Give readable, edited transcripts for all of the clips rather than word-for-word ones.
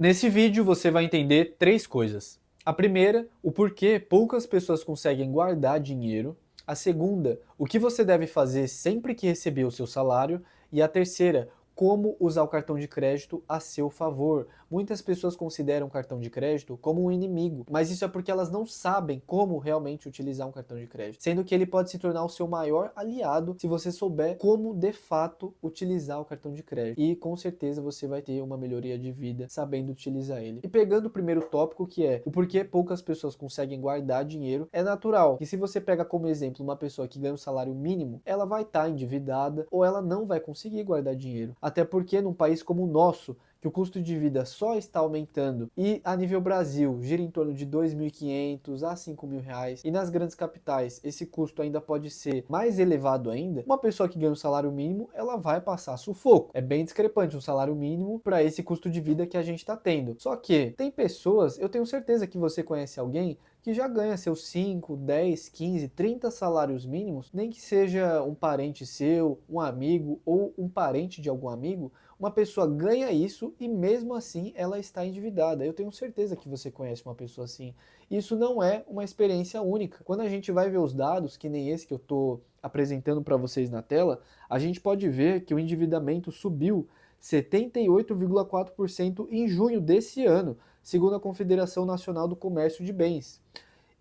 Nesse vídeo você vai entender três coisas. A primeira, o porquê poucas pessoas conseguem guardar dinheiro. A segunda, o que você deve fazer sempre que receber o seu salário. E a terceira, como usar o cartão de crédito a seu favor. Muitas pessoas consideram o cartão de crédito como um inimigo, mas isso é porque elas não sabem como realmente utilizar um cartão de crédito, sendo que ele pode se tornar o seu maior aliado se você souber como de fato utilizar o cartão de crédito. E com certeza você vai ter uma melhoria de vida sabendo utilizar ele. E pegando o primeiro tópico, que é o porquê poucas pessoas conseguem guardar dinheiro, é natural que se você pega como exemplo uma pessoa que ganha um salário mínimo, ela vai estar endividada ou ela não vai conseguir guardar dinheiro. Até porque num país como o nosso, que o custo de vida só está aumentando e a nível Brasil gira em torno de 2.500 a 5.000 reais e nas grandes capitais esse custo ainda pode ser mais elevado ainda, uma pessoa que ganha um salário mínimo ela vai passar sufoco. É bem discrepante um salário mínimo para esse custo de vida que a gente está tendo. Só que tem pessoas, eu tenho certeza que você conhece alguém que já ganha seus 5, 10, 15, 30 salários mínimos, nem que seja um parente seu, um amigo ou um parente de algum amigo, uma pessoa ganha isso e mesmo assim ela está endividada. Eu tenho certeza que você conhece uma pessoa assim. Isso não é uma experiência única. Quando a gente vai ver os dados, que nem esse que eu estou apresentando para vocês na tela, a gente pode ver que o endividamento subiu 78,4% em junho desse ano, segundo a Confederação Nacional do Comércio de Bens.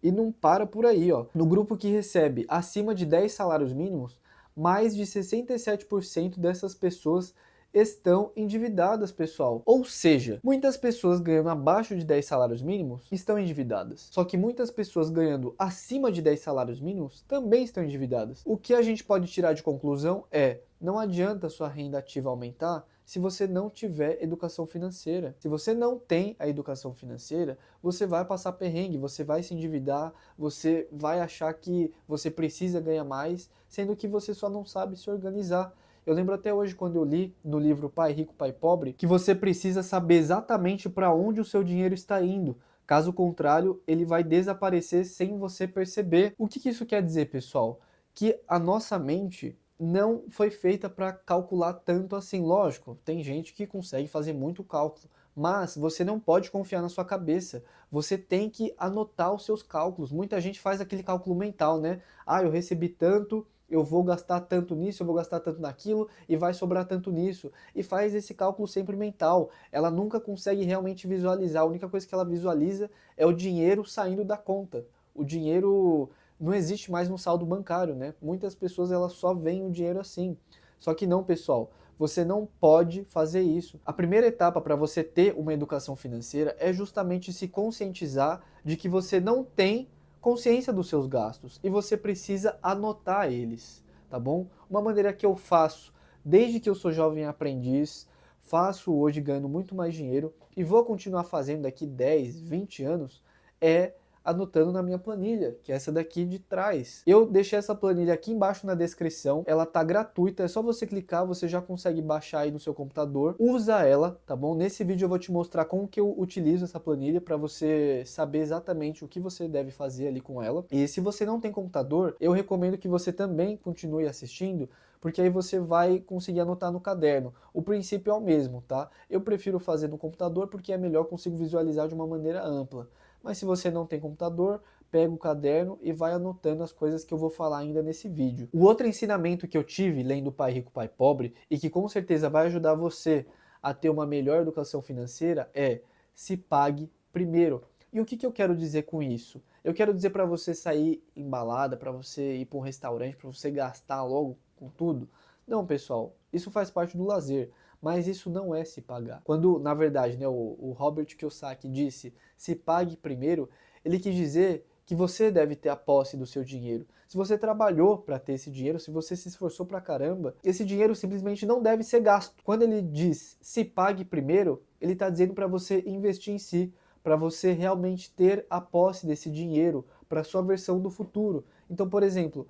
E não para por aí, ó. No grupo que recebe acima de 10 salários mínimos, mais de 67% dessas pessoas estão endividadas, pessoal. Ou seja, muitas pessoas ganhando abaixo de 10 salários mínimos estão endividadas. Só que muitas pessoas ganhando acima de 10 salários mínimos também estão endividadas. O que a gente pode tirar de conclusão é: não adianta a sua renda ativa aumentar se você não tiver educação financeira. Se você não tem a educação financeira, você vai passar perrengue, você vai se endividar, você vai achar que você precisa ganhar mais, sendo que você só não sabe se organizar. Eu lembro até hoje quando eu li no livro Pai Rico, Pai Pobre, que você precisa saber exatamente para onde o seu dinheiro está indo. Caso contrário, ele vai desaparecer sem você perceber. O que isso quer dizer, pessoal? Que a nossa mente não foi feita para calcular tanto assim. Lógico, tem gente que consegue fazer muito cálculo, mas você não pode confiar na sua cabeça. Você tem que anotar os seus cálculos. Muita gente faz aquele cálculo mental, né? Ah, eu recebi tanto, eu vou gastar tanto nisso, eu vou gastar tanto naquilo e vai sobrar tanto nisso. E faz esse cálculo sempre mental. Ela nunca consegue realmente visualizar. A única coisa que ela visualiza é o dinheiro saindo da conta. O dinheiro não existe mais no saldo bancário, né? Muitas pessoas elas só veem o dinheiro assim. Só que não, pessoal. Você não pode fazer isso. A primeira etapa para você ter uma educação financeira é justamente se conscientizar de que você não tem consciência dos seus gastos e você precisa anotar eles, tá bom? Uma maneira que eu faço desde que eu sou jovem aprendiz, faço hoje ganhando muito mais dinheiro e vou continuar fazendo daqui 10, 20 anos é anotando na minha planilha, que é essa daqui de trás. Eu deixei essa planilha aqui embaixo na descrição, ela tá gratuita, é só você clicar, você já consegue baixar aí no seu computador. Usa ela, tá bom? Nesse vídeo eu vou te mostrar como que eu utilizo essa planilha para você saber exatamente o que você deve fazer ali com ela. E se você não tem computador, eu recomendo que você também continue assistindo, porque aí você vai conseguir anotar no caderno. O princípio é o mesmo, tá? Eu prefiro fazer no computador porque é melhor, consigo visualizar de uma maneira ampla. Mas se você não tem computador, pega o caderno e vai anotando as coisas que eu vou falar ainda nesse vídeo. O outro ensinamento que eu tive lendo Pai Rico, Pai Pobre, e que com certeza vai ajudar você a ter uma melhor educação financeira, é: se pague primeiro. E o que eu quero dizer com isso? Eu quero dizer para você sair embalada, para você ir para um restaurante, para você gastar logo com tudo. Não, pessoal, isso faz parte do lazer, mas isso não é se pagar. Quando, na verdade, né, o Robert Kiyosaki disse: se pague primeiro, ele quis dizer que você deve ter a posse do seu dinheiro. Se você trabalhou para ter esse dinheiro, se você se esforçou pra caramba, esse dinheiro simplesmente não deve ser gasto. Quando ele diz se pague primeiro, ele está dizendo para você investir em si, para você realmente ter a posse desse dinheiro para sua versão do futuro. Então, por exemplo,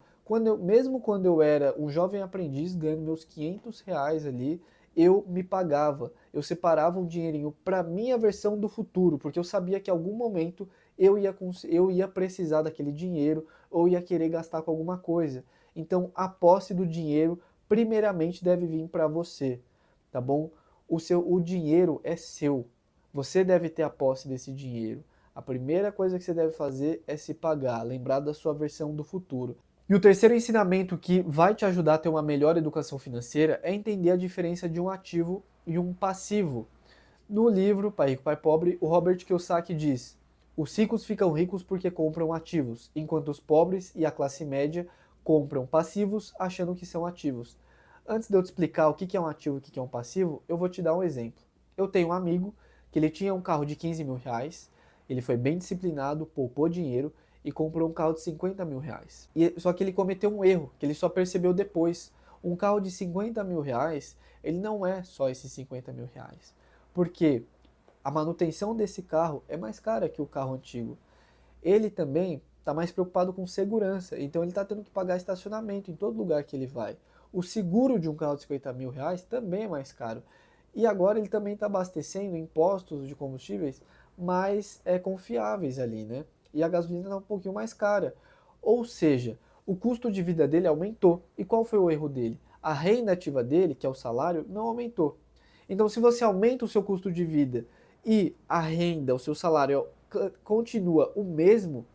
mesmo quando eu era um jovem aprendiz ganhando meus 500 reais ali, eu me pagava, eu separava um dinheirinho para minha versão do futuro, porque eu sabia que em algum momento eu ia precisar daquele dinheiro ou ia querer gastar com alguma coisa. Então a posse do dinheiro primeiramente deve vir para você, tá bom? O dinheiro é seu. Você deve ter a posse desse dinheiro. A primeira coisa que você deve fazer é se pagar, lembrar da sua versão do futuro. E o terceiro ensinamento que vai te ajudar a ter uma melhor educação financeira é entender a diferença de um ativo e um passivo. No livro Pai Rico, Pai Pobre, o Robert Kiyosaki diz: os ricos ficam ricos porque compram ativos, enquanto os pobres e a classe média compram passivos achando que são ativos. Antes de eu te explicar o que é um ativo e o que é um passivo, eu vou te dar um exemplo. Eu tenho um amigo que ele tinha um carro de 15 mil reais, ele foi bem disciplinado, poupou dinheiro e comprou um carro de 50 mil reais. Só que ele cometeu um erro, que ele só percebeu depois. Um carro de 50 mil reais, ele não é só esses 50 mil reais. Porque a manutenção desse carro é mais cara que o carro antigo. Ele também está mais preocupado com segurança, então ele está tendo que pagar estacionamento em todo lugar que ele vai. O seguro de um carro de 50 mil reais também é mais caro. E agora ele também está abastecendo impostos de combustíveis mais confiáveis ali, né? E a gasolina está um pouquinho mais cara. Ou seja, o custo de vida dele aumentou. E qual foi o erro dele? A renda ativa dele, que é o salário, não aumentou. Então, se você aumenta o seu custo de vida e a renda, o seu salário continua o mesmo,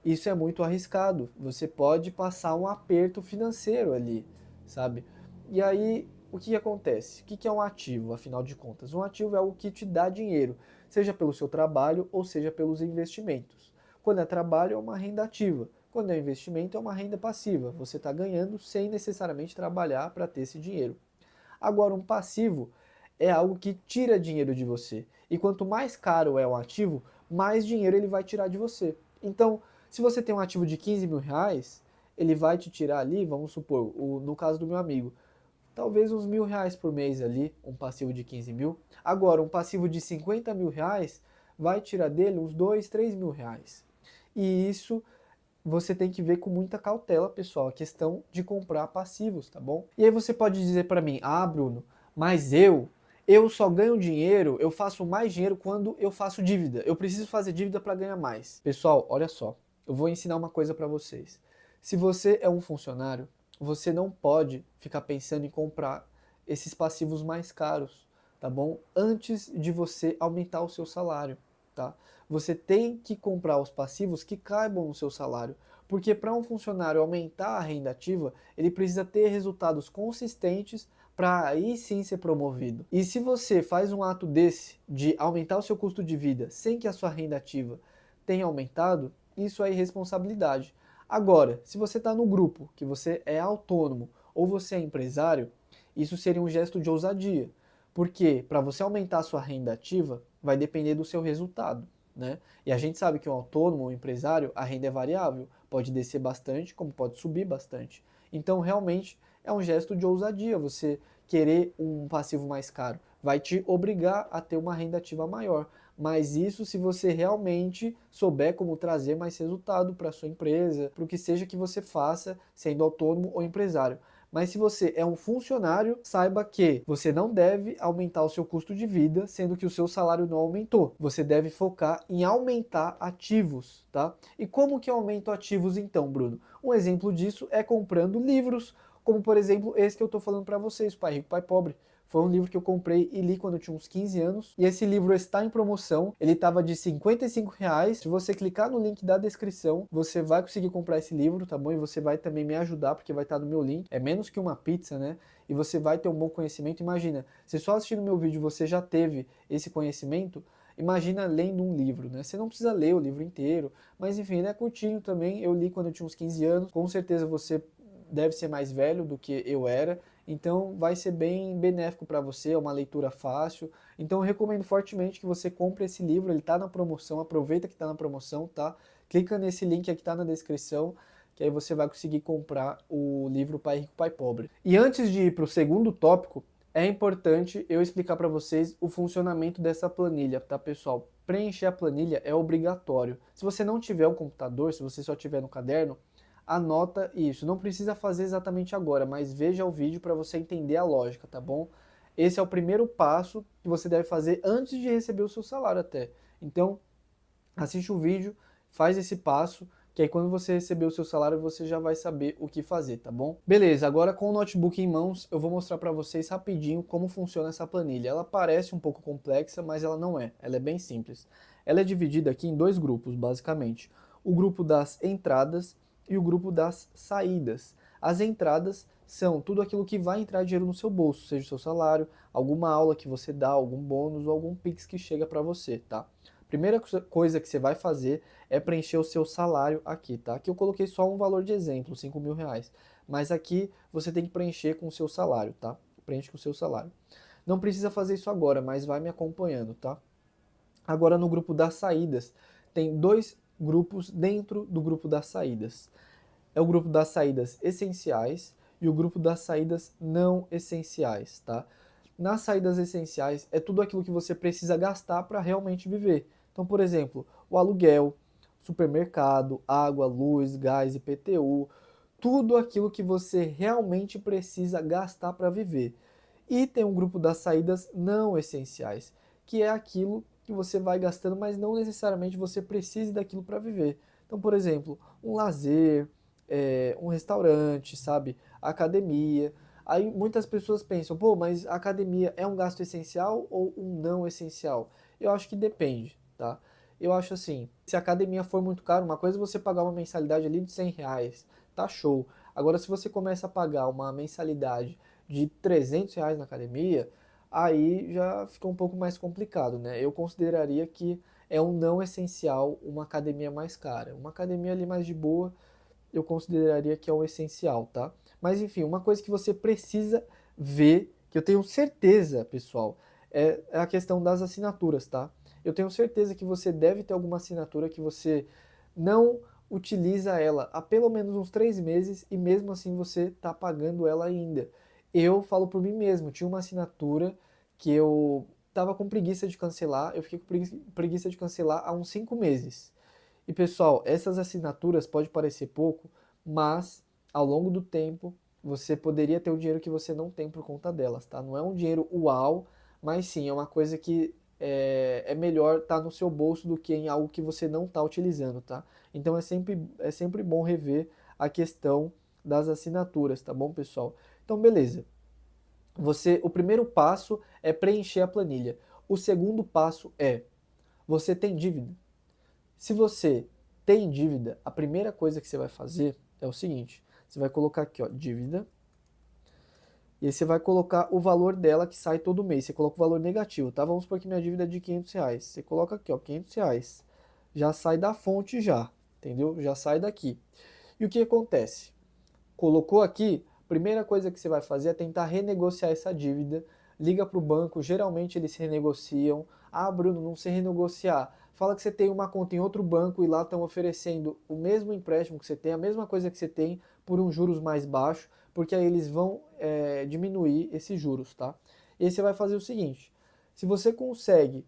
isso é muito arriscado. Você pode passar um aperto financeiro ali, sabe? E aí, o que acontece? O que é um ativo, afinal de contas? Um ativo é algo que te dá dinheiro, seja pelo seu trabalho ou seja pelos investimentos. Quando é trabalho, é uma renda ativa. Quando é investimento, é uma renda passiva. Você está ganhando sem necessariamente trabalhar para ter esse dinheiro. Agora, um passivo é algo que tira dinheiro de você. E quanto mais caro é um ativo, mais dinheiro ele vai tirar de você. Então, se você tem um ativo de 15 mil reais, ele vai te tirar ali, vamos supor, no caso do meu amigo, talvez uns R$ 1.000 por mês ali, um passivo de 15 mil. Agora, um passivo de 50 mil reais vai tirar dele uns 2, 3 mil reais. E isso você tem que ver com muita cautela, pessoal, a questão de comprar passivos, tá bom? E aí você pode dizer para mim: ah, Bruno, mas eu só ganho dinheiro, eu faço mais dinheiro quando eu faço dívida. Eu preciso fazer dívida para ganhar mais. Pessoal, olha só, eu vou ensinar uma coisa para vocês. Se você é um funcionário, você não pode ficar pensando em comprar esses passivos mais caros, tá bom? Antes de você aumentar o seu salário, tá? Você tem que comprar os passivos que caibam no seu salário, porque para um funcionário aumentar a renda ativa, ele precisa ter resultados consistentes para aí sim ser promovido. E se você faz um ato desse, de aumentar o seu custo de vida, sem que a sua renda ativa tenha aumentado, isso é irresponsabilidade. Agora, se você está no grupo, que você é autônomo ou você é empresário, isso seria um gesto de ousadia. Porque para você aumentar a sua renda ativa, vai depender do seu resultado, né? E a gente sabe que um autônomo ou empresário, a renda é variável, pode descer bastante, como pode subir bastante. Então, realmente, é um gesto de ousadia você querer um passivo mais caro. Vai te obrigar a ter uma renda ativa maior. Mas isso se você realmente souber como trazer mais resultado para a sua empresa, para o que seja que você faça, sendo autônomo ou empresário. Mas se você é um funcionário, saiba que você não deve aumentar o seu custo de vida, sendo que o seu salário não aumentou. Você deve focar em aumentar ativos, tá? E como que eu aumento ativos então, Bruno? Um exemplo disso é comprando livros, como por exemplo esse que eu estou falando para vocês, Pai Rico, Pai Pobre. Foi um livro que eu comprei e li quando eu tinha uns 15 anos. E esse livro está em promoção. Ele estava de R$ 55. Se você clicar no link da descrição, você vai conseguir comprar esse livro, tá bom? E você vai também me ajudar, porque vai estar no meu link. É menos que uma pizza, né? E você vai ter um bom conhecimento. Imagina, se só assistindo meu vídeo você já teve esse conhecimento, imagina lendo um livro, né? Você não precisa ler o livro inteiro, mas enfim, ele é curtinho também. Eu li quando eu tinha uns 15 anos. Com certeza você deve ser mais velho do que eu era, então vai ser bem benéfico para você, é uma leitura fácil. Então eu recomendo fortemente que você compre esse livro, ele está na promoção, aproveita que está na promoção, tá? Clica nesse link aqui que está na descrição, que aí você vai conseguir comprar o livro Pai Rico, Pai Pobre. E antes de ir para o segundo tópico, é importante eu explicar para vocês o funcionamento dessa planilha, tá, pessoal? Preencher a planilha é obrigatório. Se você não tiver um computador, se você só tiver no caderno, anota isso. Não precisa fazer exatamente agora, mas veja o vídeo para você entender a lógica, tá bom? Esse é o primeiro passo que você deve fazer antes de receber o seu salário até. Então, assiste o vídeo, faz esse passo, que aí quando você receber o seu salário você já vai saber o que fazer, tá bom? Beleza, agora com o notebook em mãos eu vou mostrar para vocês rapidinho como funciona essa planilha. Ela parece um pouco complexa, mas ela não é, ela é bem simples. Ela é dividida aqui em dois grupos, basicamente. O grupo das entradas e o grupo das saídas. As entradas são tudo aquilo que vai entrar dinheiro no seu bolso, seja o seu salário, alguma aula que você dá, algum bônus ou algum Pix que chega para você, tá? Primeira coisa que você vai fazer é preencher o seu salário aqui, tá? Aqui eu coloquei só um valor de exemplo, 5 mil reais. Mas aqui você tem que preencher com o seu salário, tá? Preenche com o seu salário. Não precisa fazer isso agora, mas vai me acompanhando, tá? Agora no grupo das saídas, tem dois grupos dentro do grupo das saídas. É o grupo das saídas essenciais e o grupo das saídas não essenciais, tá? Nas saídas essenciais é tudo aquilo que você precisa gastar para realmente viver. Então, por exemplo, o aluguel, supermercado, água, luz, gás, IPTU, tudo aquilo que você realmente precisa gastar para viver. E tem um grupo das saídas não essenciais, que é aquilo que você vai gastando, mas não necessariamente você precise daquilo para viver. Então, por exemplo, um lazer, um restaurante, sabe? Academia. Aí muitas pessoas pensam, pô, mas a academia é um gasto essencial ou um não essencial? Eu acho que depende, tá? Eu acho assim, se a academia for muito caro, uma coisa é você pagar uma mensalidade ali de 100 reais, tá show. Agora, se você começa a pagar uma mensalidade de 300 reais na academia, aí já fica um pouco mais complicado, né? Eu consideraria que é um não essencial uma academia mais cara. Uma academia ali mais de boa, eu consideraria que é um essencial, tá? Mas enfim, uma coisa que você precisa ver, que eu tenho certeza, pessoal, é a questão das assinaturas, tá? Eu tenho certeza que você deve ter alguma assinatura que você não utiliza ela há pelo menos uns 3 meses e mesmo assim você está pagando ela ainda. Eu falo por mim mesmo, tinha uma assinatura que eu tava com preguiça de cancelar, eu fiquei com preguiça de cancelar há uns 5 meses. E pessoal, essas assinaturas pode parecer pouco, mas ao longo do tempo você poderia ter o dinheiro que você não tem por conta delas, tá? Não é um dinheiro uau, mas sim é uma coisa que é melhor estar no seu bolso do que em algo que você não está utilizando, tá? Então é sempre bom rever a questão das assinaturas, tá bom, pessoal? Então, beleza. O primeiro passo é preencher a planilha. O segundo passo é: você tem dívida? Se você tem dívida, a primeira coisa que você vai fazer é o seguinte: você vai colocar aqui, ó, dívida, e aí você vai colocar o valor dela que sai todo mês. Você coloca o valor negativo, tá? Vamos supor que minha dívida é de 500 reais. Você coloca aqui, ó, 500 reais. Já sai da fonte já, entendeu? Já sai daqui. E o que acontece? Colocou aqui, primeira coisa que você vai fazer é tentar renegociar essa dívida. Liga para o banco, geralmente eles renegociam. Ah, Bruno, não sei renegociar. Fala que você tem uma conta em outro banco e lá estão oferecendo o mesmo empréstimo que você tem, a mesma coisa que você tem, por um juros mais baixo, porque aí eles vão diminuir esses juros, tá? E aí você vai fazer o seguinte: se você consegue,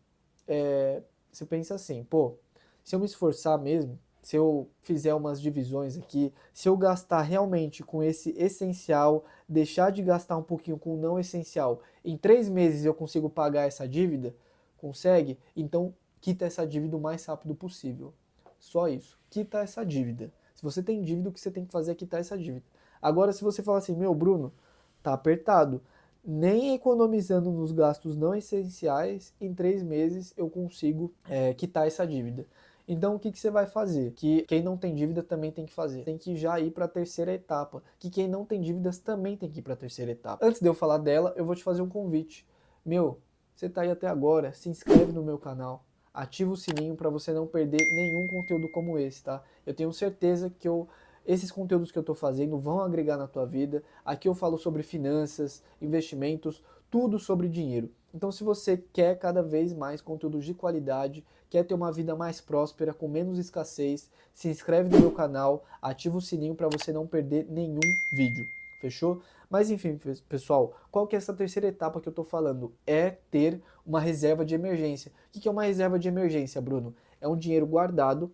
você pensa assim, pô, se eu me esforçar mesmo, se eu fizer umas divisões aqui, se eu gastar realmente com esse essencial, deixar de gastar um pouquinho com o não essencial, em 3 meses eu consigo pagar essa dívida? Consegue? Então quita essa dívida o mais rápido possível. Só isso. Quita essa dívida. Se você tem dívida, o que você tem que fazer é quitar essa dívida. Agora, se você falar assim, meu, Bruno, tá apertado. Nem economizando nos gastos não essenciais, em 3 meses eu consigo quitar essa dívida. Então, o que você vai fazer? Que quem não tem dívida também tem que fazer. Tem que já ir para a terceira etapa. Que quem não tem dívidas também tem que ir para a terceira etapa. Antes de eu falar dela, eu vou te fazer um convite. Meu, você tá aí até agora, se inscreve no meu canal. Ativa o sininho para você não perder nenhum conteúdo como esse, tá? Eu tenho certeza que esses conteúdos que eu estou fazendo vão agregar na tua vida. Aqui eu falo sobre finanças, investimentos, tudo sobre dinheiro. Então, se você quer cada vez mais conteúdos de qualidade, quer ter uma vida mais próspera, com menos escassez, se inscreve no meu canal, ativa o sininho para você não perder nenhum vídeo. Fechou? Mas enfim, pessoal, qual que é essa terceira etapa que eu estou falando? É ter uma reserva de emergência. O que é uma reserva de emergência, Bruno? É um dinheiro guardado,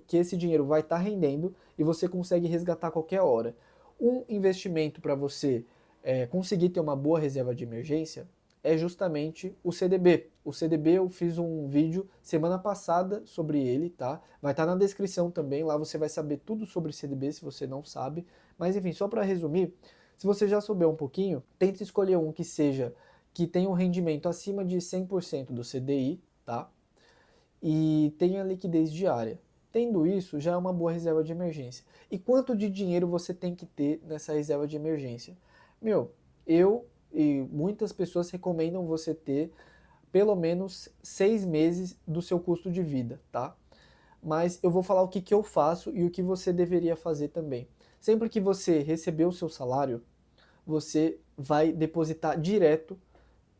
que esse dinheiro vai estar rendendo e você consegue resgatar a qualquer hora. Um investimento para você conseguir ter uma boa reserva de emergência é justamente o CDB. O CDB eu fiz um vídeo semana passada sobre ele, tá? Vai estar na descrição também, lá você vai saber tudo sobre CDB se você não sabe. Mas enfim, só para resumir, se você já souber um pouquinho, tente escolher um que tenha um rendimento acima de 100% do CDI, tá? E tenha liquidez diária. Tendo isso, já é uma boa reserva de emergência. E quanto de dinheiro você tem que ter nessa reserva de emergência? Meu, eu e muitas pessoas recomendam você ter pelo menos 6 meses do seu custo de vida, tá? Mas eu vou falar o que eu faço e o que você deveria fazer também. Sempre que você receber o seu salário, você vai depositar direto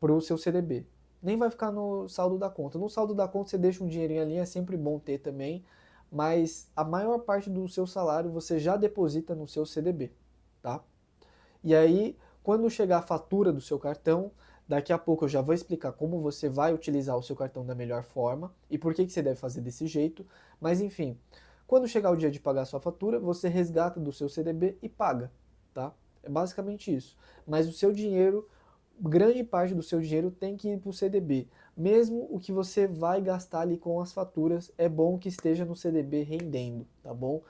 para o seu CDB. Nem vai ficar no saldo da conta. No saldo da conta você deixa um dinheirinho ali, é sempre bom ter também, mas a maior parte do seu salário você já deposita no seu CDB, tá? E aí, quando chegar a fatura do seu cartão, daqui a pouco eu já vou explicar como você vai utilizar o seu cartão da melhor forma e por que você deve fazer desse jeito, mas enfim, quando chegar o dia de pagar a sua fatura, você resgata do seu CDB e paga, tá? É basicamente isso. Mas o seu dinheiro, grande parte do seu dinheiro tem que ir para o CDB. Mesmo o que você vai gastar ali com as faturas, é bom que esteja no CDB rendendo, tá bom?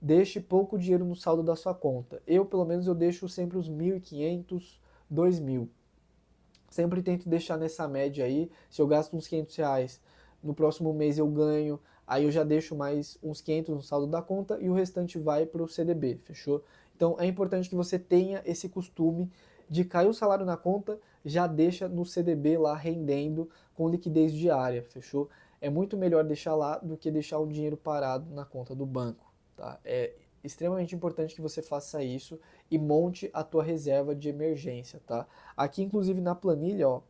Deixe pouco dinheiro no saldo da sua conta. Eu, pelo menos, eu deixo sempre os 1.500, 2.000. Sempre tento deixar nessa média aí. Se eu gasto uns R$ 500, no próximo mês eu ganho, aí eu já deixo mais uns 500 no saldo da conta e o restante vai para o CDB, fechou? Então é importante que você tenha esse costume de cair o salário na conta, já deixa no CDB lá rendendo com liquidez diária, fechou? É muito melhor deixar lá do que deixar o dinheiro parado na conta do banco, tá? É extremamente importante que você faça isso e monte a tua reserva de emergência, tá? Aqui, inclusive, na planilha, ó,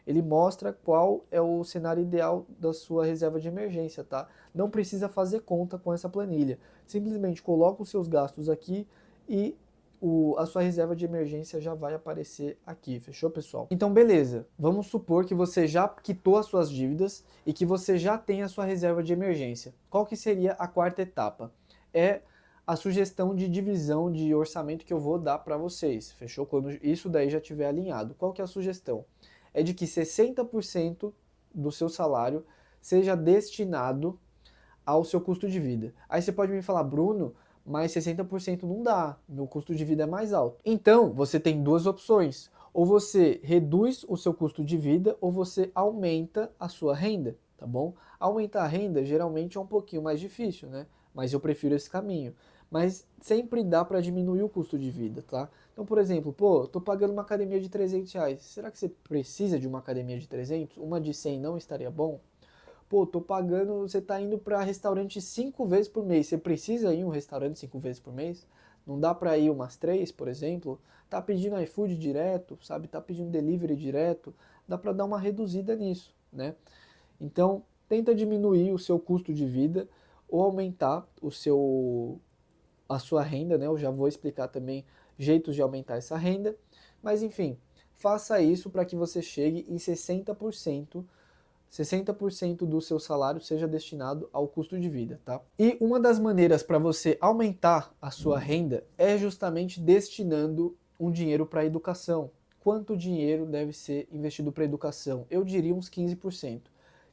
ele mostra qual é o cenário ideal da sua reserva de emergência, tá? Não precisa fazer conta com essa planilha. Simplesmente coloca os seus gastos aqui e a sua reserva de emergência já vai aparecer aqui, fechou, pessoal? Então, beleza. Vamos supor que você já quitou as suas dívidas e que você já tem a sua reserva de emergência. Qual que seria a quarta etapa? É a sugestão de divisão de orçamento que eu vou dar para vocês, fechou? Quando isso daí já estiver alinhado. Qual que é a sugestão? É de que 60% do seu salário seja destinado ao seu custo de vida. Aí você pode me falar, Bruno, mas 60% não dá, meu custo de vida é mais alto. Então, você tem duas opções. Ou você reduz o seu custo de vida, ou você aumenta a sua renda, tá bom? Aumentar a renda geralmente é um pouquinho mais difícil, né? Mas eu prefiro esse caminho. Mas sempre dá para diminuir o custo de vida, tá? Então, por exemplo, pô, tô pagando uma academia de R$ 300. Será que você precisa de uma academia de 300? Uma de 100 não estaria bom? Pô, tô pagando, você tá indo para restaurante 5 vezes por mês. Você precisa ir em um restaurante 5 vezes por mês? Não dá para ir umas 3, por exemplo? Tá pedindo iFood direto, sabe? Tá pedindo delivery direto. Dá para dar uma reduzida nisso, né? Então, tenta diminuir o seu custo de vida ou aumentar a sua renda, né? Eu já vou explicar também jeitos de aumentar essa renda. Mas enfim, faça isso para que você chegue em 60% do seu salário seja destinado ao custo de vida, tá? E uma das maneiras para você aumentar a sua renda é justamente destinando um dinheiro para a educação. Quanto dinheiro deve ser investido para a educação? Eu diria uns 15%.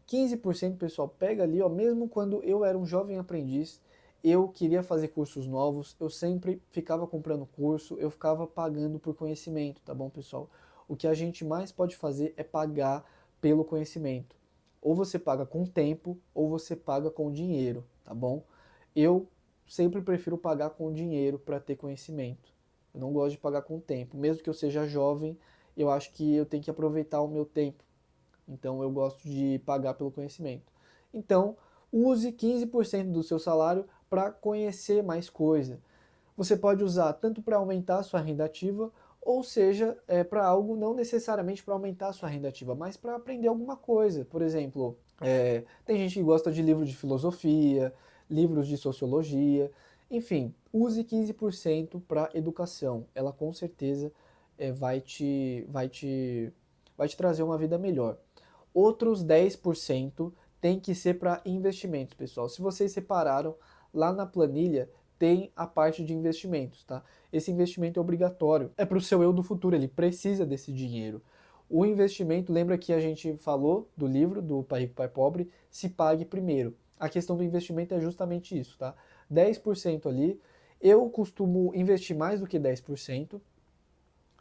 15%, pessoal, pega ali, ó, mesmo quando eu era um jovem aprendiz, eu queria fazer cursos novos, eu sempre ficava comprando curso, eu ficava pagando por conhecimento, tá bom, pessoal? O que a gente mais pode fazer é pagar pelo conhecimento. Ou você paga com tempo, ou você paga com dinheiro, tá bom? Eu sempre prefiro pagar com dinheiro para ter conhecimento. Eu não gosto de pagar com tempo. Mesmo que eu seja jovem, eu acho que eu tenho que aproveitar o meu tempo. Então eu gosto de pagar pelo conhecimento. Então, use 15% do seu salário para conhecer mais coisa. Você pode usar tanto para aumentar a sua renda ativa, ou seja, para algo não necessariamente para aumentar a sua renda ativa, mas para aprender alguma coisa. Por exemplo, tem gente que gosta de livros de filosofia, livros de sociologia, enfim, use 15% para educação. Ela com certeza vai te trazer uma vida melhor. Outros 10% tem que ser para investimentos, pessoal. Se vocês separaram, lá na planilha tem a parte de investimentos, tá? Esse investimento é obrigatório, é para o seu eu do futuro, ele precisa desse dinheiro. O investimento, lembra que a gente falou do livro, do Pai Rico, Pai Pobre, se pague primeiro. A questão do investimento é justamente isso, tá? 10% ali, eu costumo investir mais do que 10%,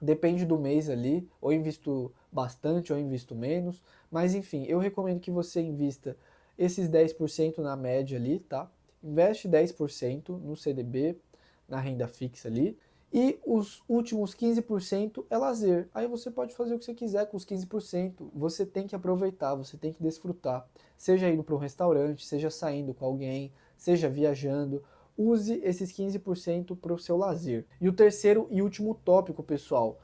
depende do mês ali, ou invisto bastante ou invisto menos, mas enfim, eu recomendo que você invista esses 10% na média ali, tá? Investe 10% no CDB, na renda fixa ali, e os últimos 15% é lazer. Aí você pode fazer o que você quiser com os 15%. Você tem que aproveitar, você tem que desfrutar. Seja indo para um restaurante, seja saindo com alguém, seja viajando. Use esses 15% para o seu lazer. E o terceiro e último tópico, pessoal,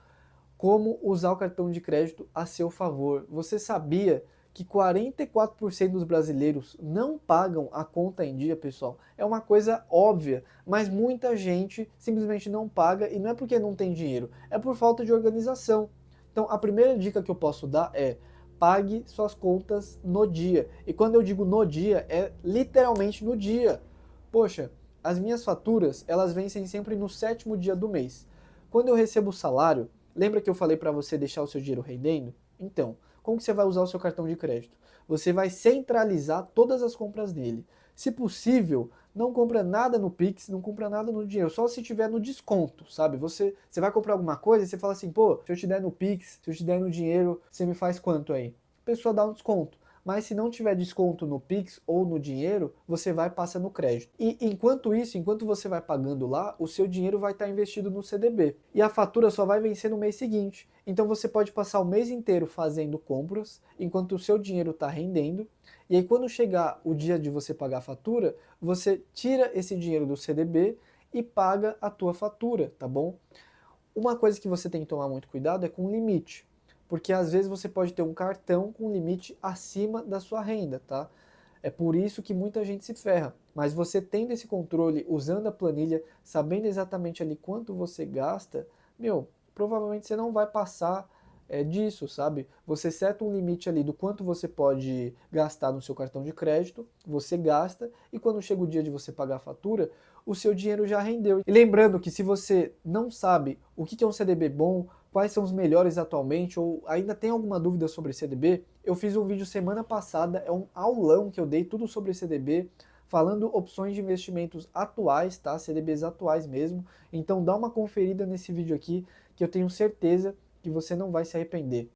como usar o cartão de crédito a seu favor. Você sabia que 44% dos brasileiros não pagam a conta em dia, pessoal? É uma coisa óbvia, mas muita gente simplesmente não paga, e não é porque não tem dinheiro, é por falta de organização. Então, a primeira dica que eu posso dar é: pague suas contas no dia. E quando eu digo no dia, é literalmente no dia. Poxa, as minhas faturas, elas vencem sempre no 7º dia do mês. Quando eu recebo o salário, lembra que eu falei para você deixar o seu dinheiro rendendo? Então, como que você vai usar o seu cartão de crédito? Você vai centralizar todas as compras dele. Se possível, não compra nada no Pix, não compra nada no dinheiro, só se tiver no desconto, sabe? Você vai comprar alguma coisa e você fala assim, pô, se eu te der no Pix, se eu te der no dinheiro, você me faz quanto aí? A pessoa dá um desconto. Mas se não tiver desconto no Pix ou no dinheiro, você vai e passa no crédito. E enquanto isso, enquanto você vai pagando lá, o seu dinheiro vai estar investido no CDB. E a fatura só vai vencer no mês seguinte. Então você pode passar o mês inteiro fazendo compras, enquanto o seu dinheiro está rendendo. E aí quando chegar o dia de você pagar a fatura, você tira esse dinheiro do CDB e paga a tua fatura, tá bom? Uma coisa que você tem que tomar muito cuidado é com o limite, porque às vezes você pode ter um cartão com limite acima da sua renda, tá? É por isso que muita gente se ferra. Mas você tendo esse controle, usando a planilha, sabendo exatamente ali quanto você gasta, meu, provavelmente você não vai passar disso, sabe? Você seta um limite ali do quanto você pode gastar no seu cartão de crédito, você gasta, e quando chega o dia de você pagar a fatura, o seu dinheiro já rendeu. E lembrando que se você não sabe o que é um CDB bom, quais são os melhores atualmente, ou ainda tem alguma dúvida sobre CDB, eu fiz um vídeo semana passada, é um aulão que eu dei tudo sobre CDB, falando opções de investimentos atuais, tá? CDBs atuais mesmo. Então dá uma conferida nesse vídeo aqui, que eu tenho certeza que você não vai se arrepender.